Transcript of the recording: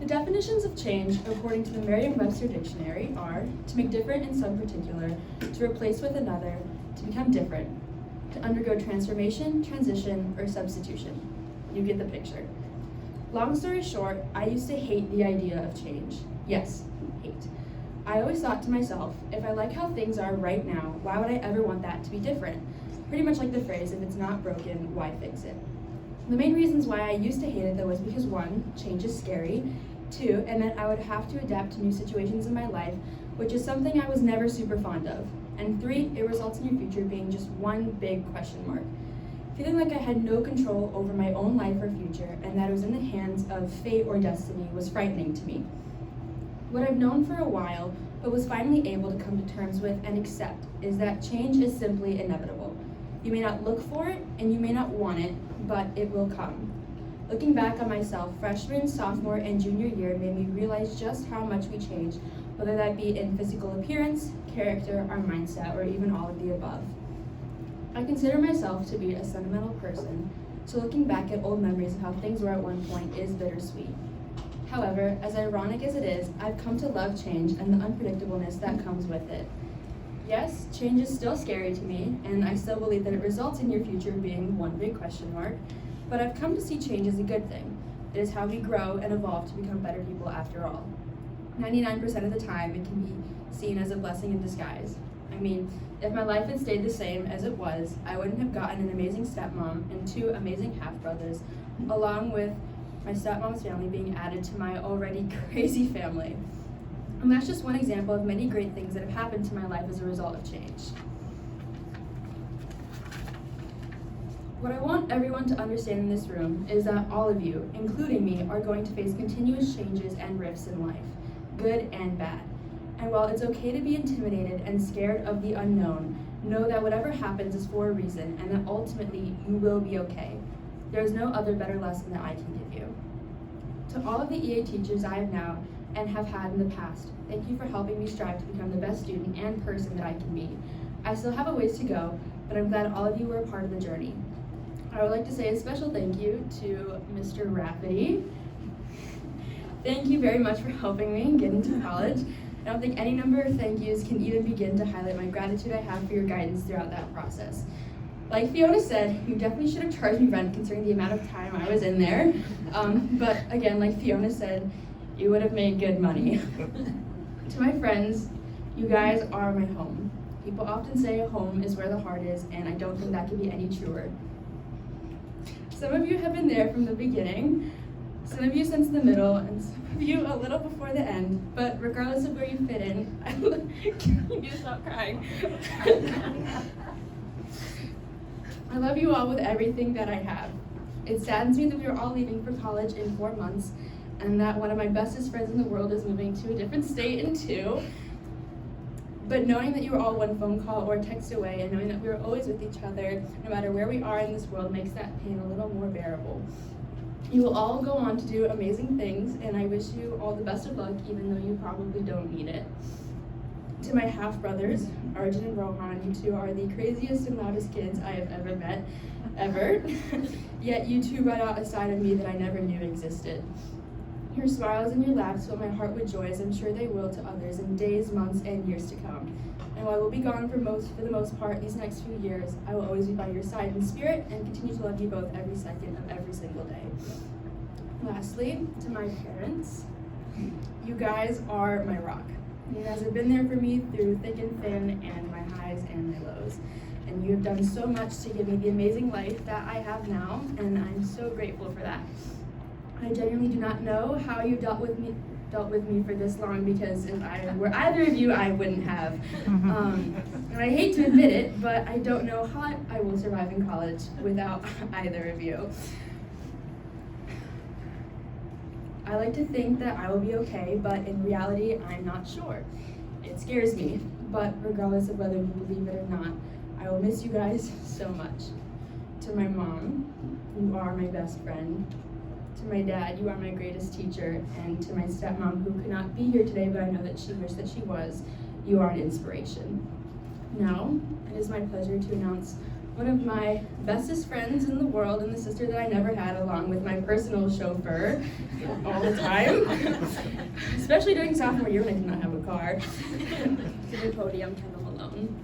The definitions of change, according to the Merriam-Webster Dictionary, are to make different in some particular, to replace with another, to become different, to undergo transformation, transition, or substitution. You get the picture. Long story short, I used to hate the idea of change. Yes, hate. I always thought to myself, if I like how things are right now, why would I ever want that to be different? Pretty much like the phrase, if it's not broken, why fix it? The main reasons why I used to hate it though was because 1, change is scary, 2, it meant I would have to adapt to new situations in my life, which is something I was never super fond of, and 3, it results in your future being just one big question mark. Feeling like I had no control over my own life or future, and that it was in the hands of fate or destiny was frightening to me. What I've known for a while, but was finally able to come to terms with and accept, is that change is simply inevitable. You may not look for it, and you may not want it, but it will come. Looking back on myself, freshman, sophomore, and junior year made me realize just how much we change, whether that be in physical appearance, character, our mindset, or even all of the above. I consider myself to be a sentimental person, so looking back at old memories of how things were at one point is bittersweet. However, as ironic as it is, I've come to love change and the unpredictableness that comes with it. Yes, change is still scary to me, and I still believe that it results in your future being one big question mark, but I've come to see change as a good thing. It is how we grow and evolve to become better people after all. 99% of the time, it can be seen as a blessing in disguise. I mean, if my life had stayed the same as it was, I wouldn't have gotten an amazing stepmom and 2 amazing half-brothers, along with my stepmom's family being added to my already crazy family. And that's just one example of many great things that have happened to my life as a result of change. What I want everyone to understand in this room is that all of you, including me, are going to face continuous changes and rifts in life, good and bad. And while it's okay to be intimidated and scared of the unknown, know that whatever happens is for a reason and that ultimately you will be okay. There is no other better lesson that I can give you. To all of the EA teachers I have now and have had in the past, thank you for helping me strive to become the best student and person that I can be. I still have a ways to go, but I'm glad all of you were a part of the journey. I would like to say a special thank you to Mr. Rafferty. Thank you very much for helping me get into college. I don't think any number of thank yous can even begin to highlight my gratitude I have for your guidance throughout that process. Like Fiona said, you definitely should have charged me rent considering the amount of time I was in there. But again, like Fiona said, you would have made good money. To my friends, you guys are my home. People often say home is where the heart is, and I don't think that could be any truer. Some of you have been there from the beginning, some of you since the middle, and some of you a little before the end, but regardless of where you fit in, you need to stop crying. I love you all with everything that I have. It saddens me that we are all leaving for college in 4 months, and that one of my bestest friends in the world is moving to a different state in 2. But knowing that you are all one phone call or text away, and knowing that we are always with each other, no matter where we are in this world, makes that pain a little more bearable. You will all go on to do amazing things, and I wish you all the best of luck, even though you probably don't need it. To my half-brothers, Arjun and Rohan, you two are the craziest and loudest kids I have ever met, ever. Yet you two brought out a side of me that I never knew existed. Your smiles and your laughs fill my heart with joy, as I'm sure they will to others in days, months, and years to come. And while I will be gone for the most part these next few years, I will always be by your side in spirit and continue to love you both every second of every single day. Lastly, to my parents, you guys are my rock. You guys have been there for me through thick and thin, and my highs and my lows. And you have done so much to give me the amazing life that I have now, and I'm so grateful for that. I genuinely do not know how you dealt with me for this long, because if I were either of you, I wouldn't have. And I hate to admit it, but I don't know how I will survive in college without either of you. I like to think that I will be okay, but in reality, I'm not sure. It scares me, but regardless of whether you believe it or not, I will miss you guys so much. To my mom, you are my best friend. To my dad, you are my greatest teacher. And to my stepmom, who could not be here today, but I know that she wished that she was, you are an inspiration. Now, it is my pleasure to announce one of my bestest friends in the world and the sister that I never had, along with my personal chauffeur all the time, especially during sophomore year when I did not have a car. To the podium, Kendall Malone.